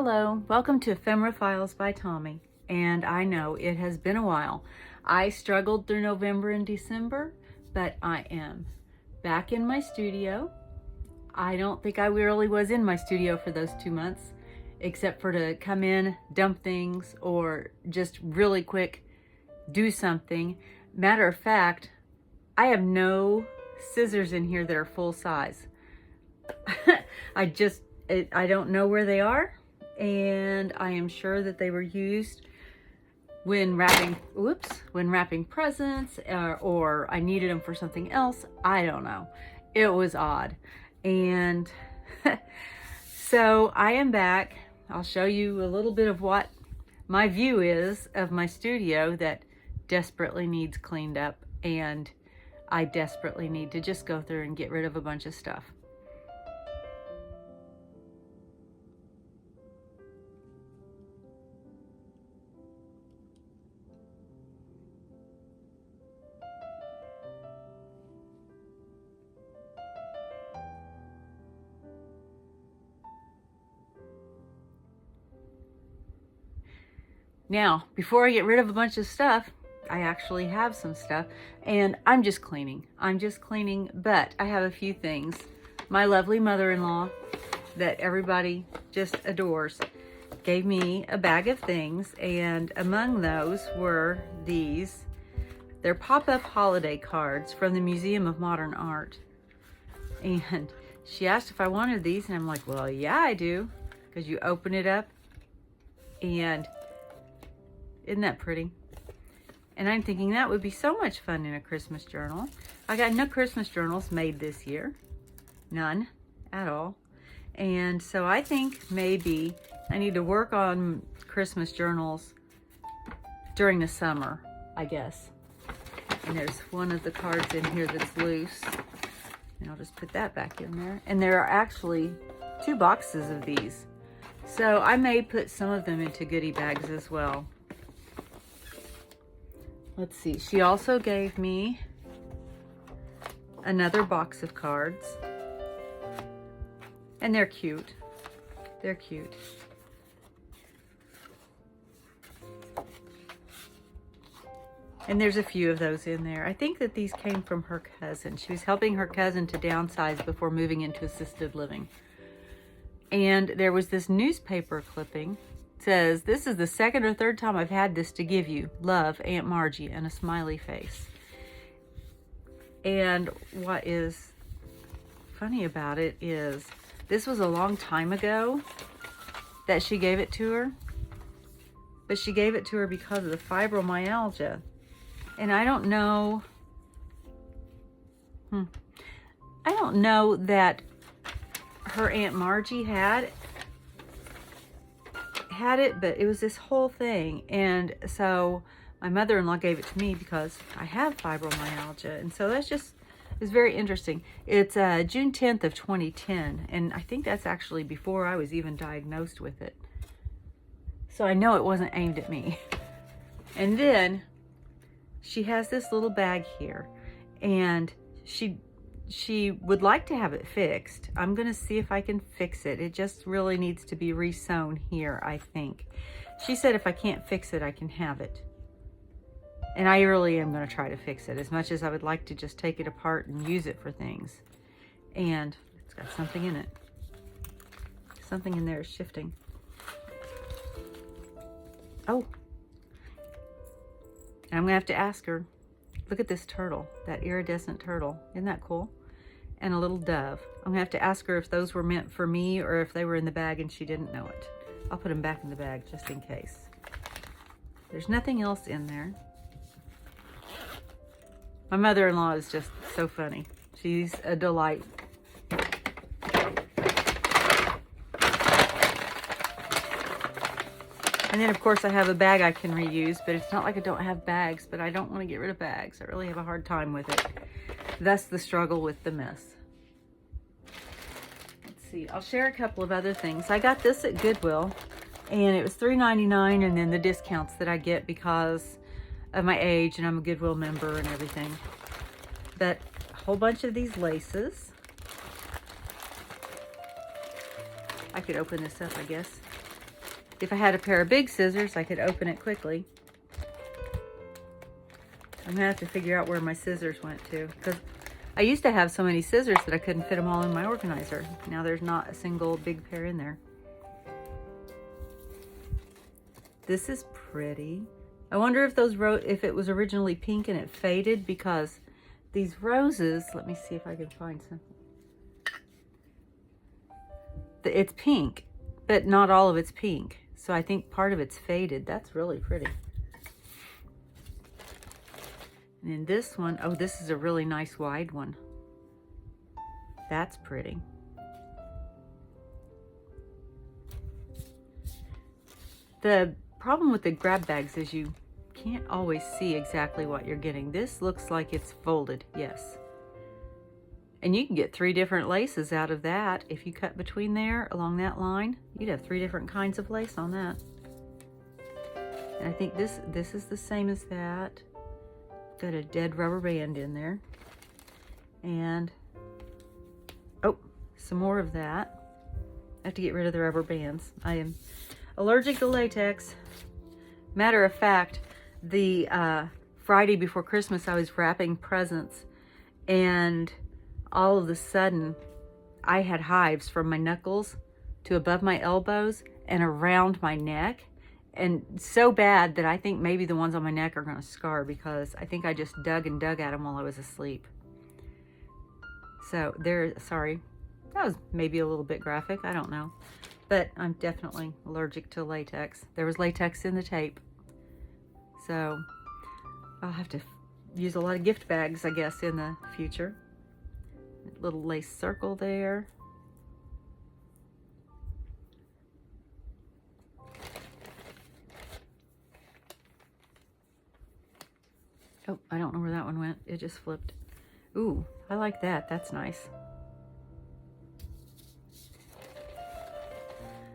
Hello, welcome to Ephemera Files by Tommy. And I know it has been a while. I struggled through November and December, but I am back in my studio. I don't think I really was in my studio for those 2 months, except for to come in, dump things, or just really quick do something. Matter of fact, I have no scissors in here that are full size. I don't know where they are, and I am sure that they were used when wrapping presents, or I needed them for something else. I don't know. It was odd. And so I am back. I'll show you a little bit of what my view is of my studio that desperately needs cleaned up, and I desperately need to just go through and get rid of a bunch of stuff. Now, before I get rid of a bunch of stuff, I actually have some stuff, and I'm just cleaning, but I have a few things. My lovely mother-in-law that everybody just adores gave me a bag of things, and among those were these. They're pop-up holiday cards from the Museum of Modern Art. And she asked if I wanted these, and I'm like, well, yeah, I do, because you open it up, and isn't that pretty? And I'm thinking that would be so much fun in a Christmas journal. I got no Christmas journals made this year. None at all. And so I think maybe I need to work on Christmas journals during the summer, I guess. And there's one of the cards in here that's loose. And I'll just put that back in there. And there are actually 2 boxes of these. So I may put some of them into goodie bags as well. Let's see, she also gave me another box of cards, and they're cute. They're cute. And there's a few of those in there. I think that these came from her cousin. She was helping her cousin to downsize before moving into assisted living. And there was this newspaper clipping. Says, this is the 2nd or 3rd time I've had this to give you. Love, Aunt Margie, and a smiley face. And what is funny about it is this was a long time ago that she gave it to her. But she gave it to her because of the fibromyalgia. And I don't know. I don't know that her Aunt Margie had it, but it was this whole thing. And so my mother-in-law gave it to me because I have fibromyalgia, and so that's just, it's very interesting. It's June 10th of 2010, and I think that's actually before I was even diagnosed with it, so I know it wasn't aimed at me. And then she has this little bag here, and she would like to have it fixed. I'm gonna see if I can fix it. It just really needs to be re-sewn here, I think. She said if I can't fix it, I can have it. And I really am gonna try to fix it, as much as I would like to just take it apart and use it for things. And it's got something in it. Something in there is shifting. Oh. And I'm gonna have to ask her. Look at this turtle, that iridescent turtle. Isn't that cool? And a little dove. I'm gonna have to ask her if those were meant for me or if they were in the bag and she didn't know it. I'll put them back in the bag just in case. There's nothing else in there. My mother-in-law is just so funny. She's a delight. And then of course I have a bag I can reuse, but it's not like I don't have bags, but I don't want to get rid of bags. I really have a hard time with it. Thus the struggle with the mess. Let's see, I'll share a couple of other things. I got this at Goodwill, and it was $3.99, and then the discounts that I get because of my age, and I'm a Goodwill member and everything. But a whole bunch of these laces. I could open this up, I guess. If I had a pair of big scissors, I could open it quickly. I'm gonna have to figure out where my scissors went to, because I used to have so many scissors that I couldn't fit them all in my organizer. Now there's not a single big pair in there. This is pretty. I wonder if if it was originally pink and it faded, because these roses, let me see if I can find something. It's pink, but not all of it's pink. So I think part of it's faded. That's really pretty. And then this one, oh, this is a really nice wide one. That's pretty. The problem with the grab bags is you can't always see exactly what you're getting. This looks like it's folded, yes. And you can get 3 different laces out of that. If you cut between there, along that line, you'd have 3 different kinds of lace on that. And I think this is the same as that. Got a dead rubber band in there. And, oh, some more of that. I have to get rid of the rubber bands. I am allergic to latex. Matter of fact, the Friday before Christmas, I was wrapping presents, and all of a sudden, I had hives from my knuckles to above my elbows and around my neck. And so bad that I think maybe the ones on my neck are going to scar, because I think I just dug and dug at them while I was asleep. So sorry, that was maybe a little bit graphic, I don't know. But I'm definitely allergic to latex. There was latex in the tape. So I'll have to use a lot of gift bags, I guess, in the future. Little lace circle there. Oh, I don't know where that one went. It just flipped. Ooh, I like that. That's nice.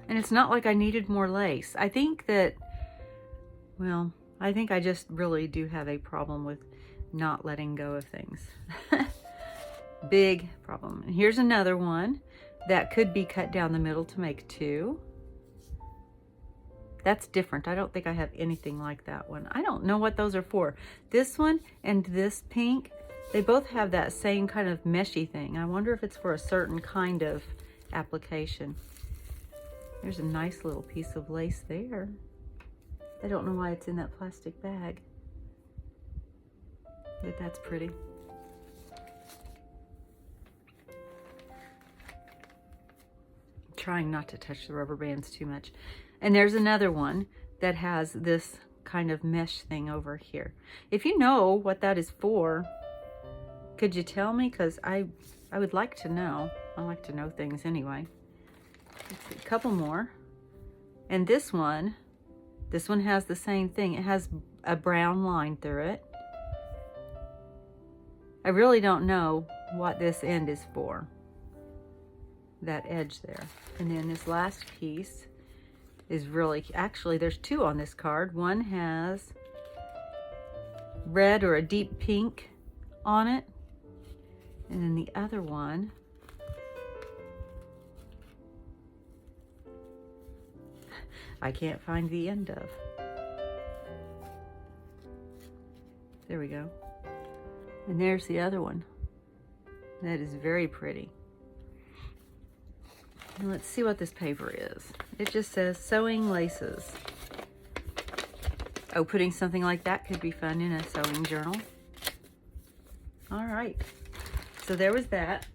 And it's not like I needed more lace. I think that, well, I think I just really do have a problem with not letting go of things. Big problem. And here's another one that could be cut down the middle to make 2. That's different. I don't think I have anything like that one. I don't know what those are for. This one and this pink, they both have that same kind of meshy thing. I wonder if it's for a certain kind of application. There's a nice little piece of lace there. I don't know why it's in that plastic bag, but that's pretty. Trying not to touch the rubber bands too much. And there's another one that has this kind of mesh thing over here. If you know what that is for, could you tell me? Because I would like to know. I like to know things anyway. Let's see, a couple more. And this one has the same thing. It has a brown line through it. I really don't know what this end is for. That edge there. And then this last piece is really, actually there's 2 on this card. One has red or a deep pink on it, and then the other one I can't find the end of. There we go. And there's the other one. That is very pretty. And let's see what this paper is. It just says sewing laces. Oh, putting something like that could be fun in a sewing journal. All right. So there was that.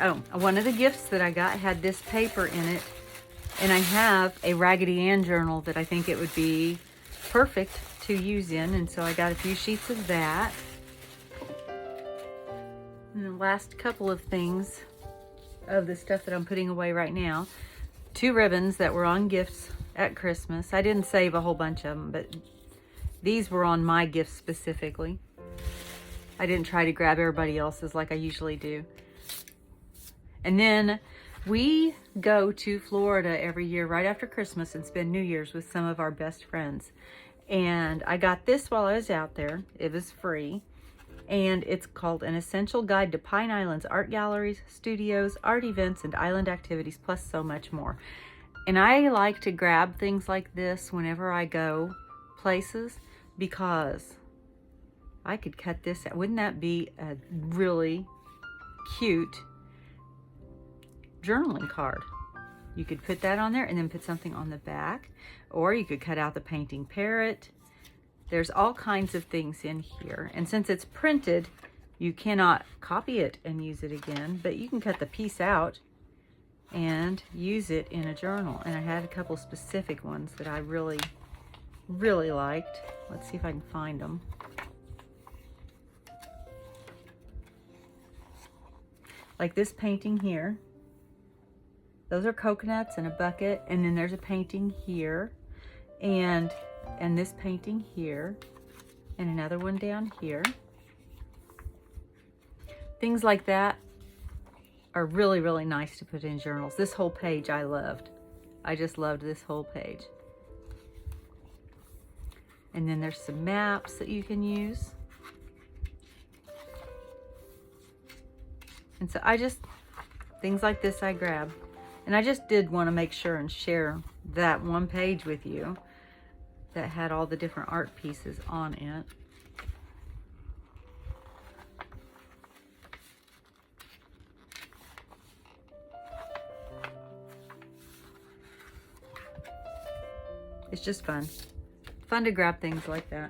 Oh, one of the gifts that I got had this paper in it, and I have a Raggedy Ann journal that I think it would be perfect to use in, and so I got a few sheets of that. And the last couple of things of the stuff that I'm putting away right now, 2 ribbons that were on gifts at Christmas. I didn't save a whole bunch of them, but these were on my gifts specifically. I didn't try to grab everybody else's like I usually do. And then We go to Florida every year right after Christmas and spend New Year's with some of our best friends. And I got this while I was out there. It was free. And it's called An Essential Guide to Pine Island's Art Galleries, Studios, Art Events, and Island Activities, plus so much more. And I like to grab things like this whenever I go places because I could cut this out. Wouldn't that be a really cute journaling card? You could put that on there and then put something on the back, or you could cut out the painting parrot. There's all kinds of things in here. And since it's printed, you cannot copy it and use it again, but you can cut the piece out and use it in a journal. And I had a couple specific ones that I really, really liked. Let's see if I can find them. Like this painting here. Those are coconuts in a bucket, and then there's a painting here, and this painting here, and another one down here. Things like that are really, really nice to put in journals. This whole page I loved. I just loved this whole page. And then there's some maps that you can use. And so things like this I grab. And I just did want to make sure and share that one page with you that had all the different art pieces on it. It's just fun. Fun to grab things like that.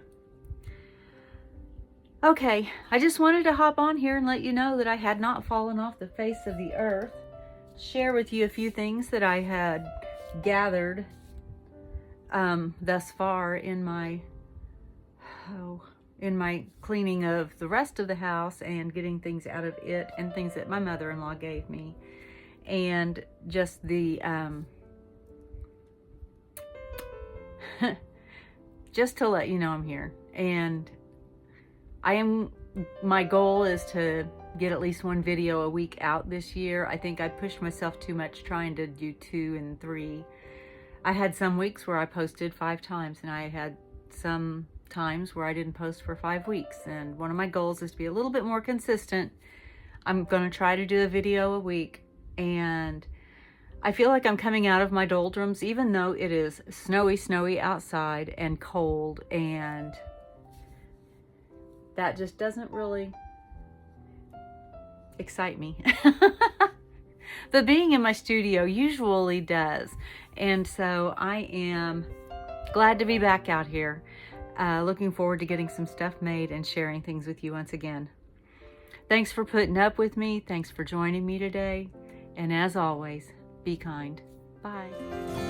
Okay, I just wanted to hop on here and let you know that I had not fallen off the face of the earth. Share with you a few things that I had gathered thus far in my cleaning of the rest of the house and getting things out of it, and things that my mother-in-law gave me, and just the just to let you know I'm here. And my goal is to get at least one video a week out this year. I think I pushed myself too much trying to do 2 and 3. I had some weeks where I posted 5 times, and I had some times where I didn't post for 5 weeks. And one of my goals is to be a little bit more consistent. I'm going to try to do a video a week, and I feel like I'm coming out of my doldrums, even though it is snowy outside and cold, and that just doesn't really excite me. But being in my studio usually does. And so I am glad to be back out here. Looking forward to getting some stuff made and sharing things with you once again. Thanks for putting up with me. Thanks for joining me today. And as always, be kind. Bye.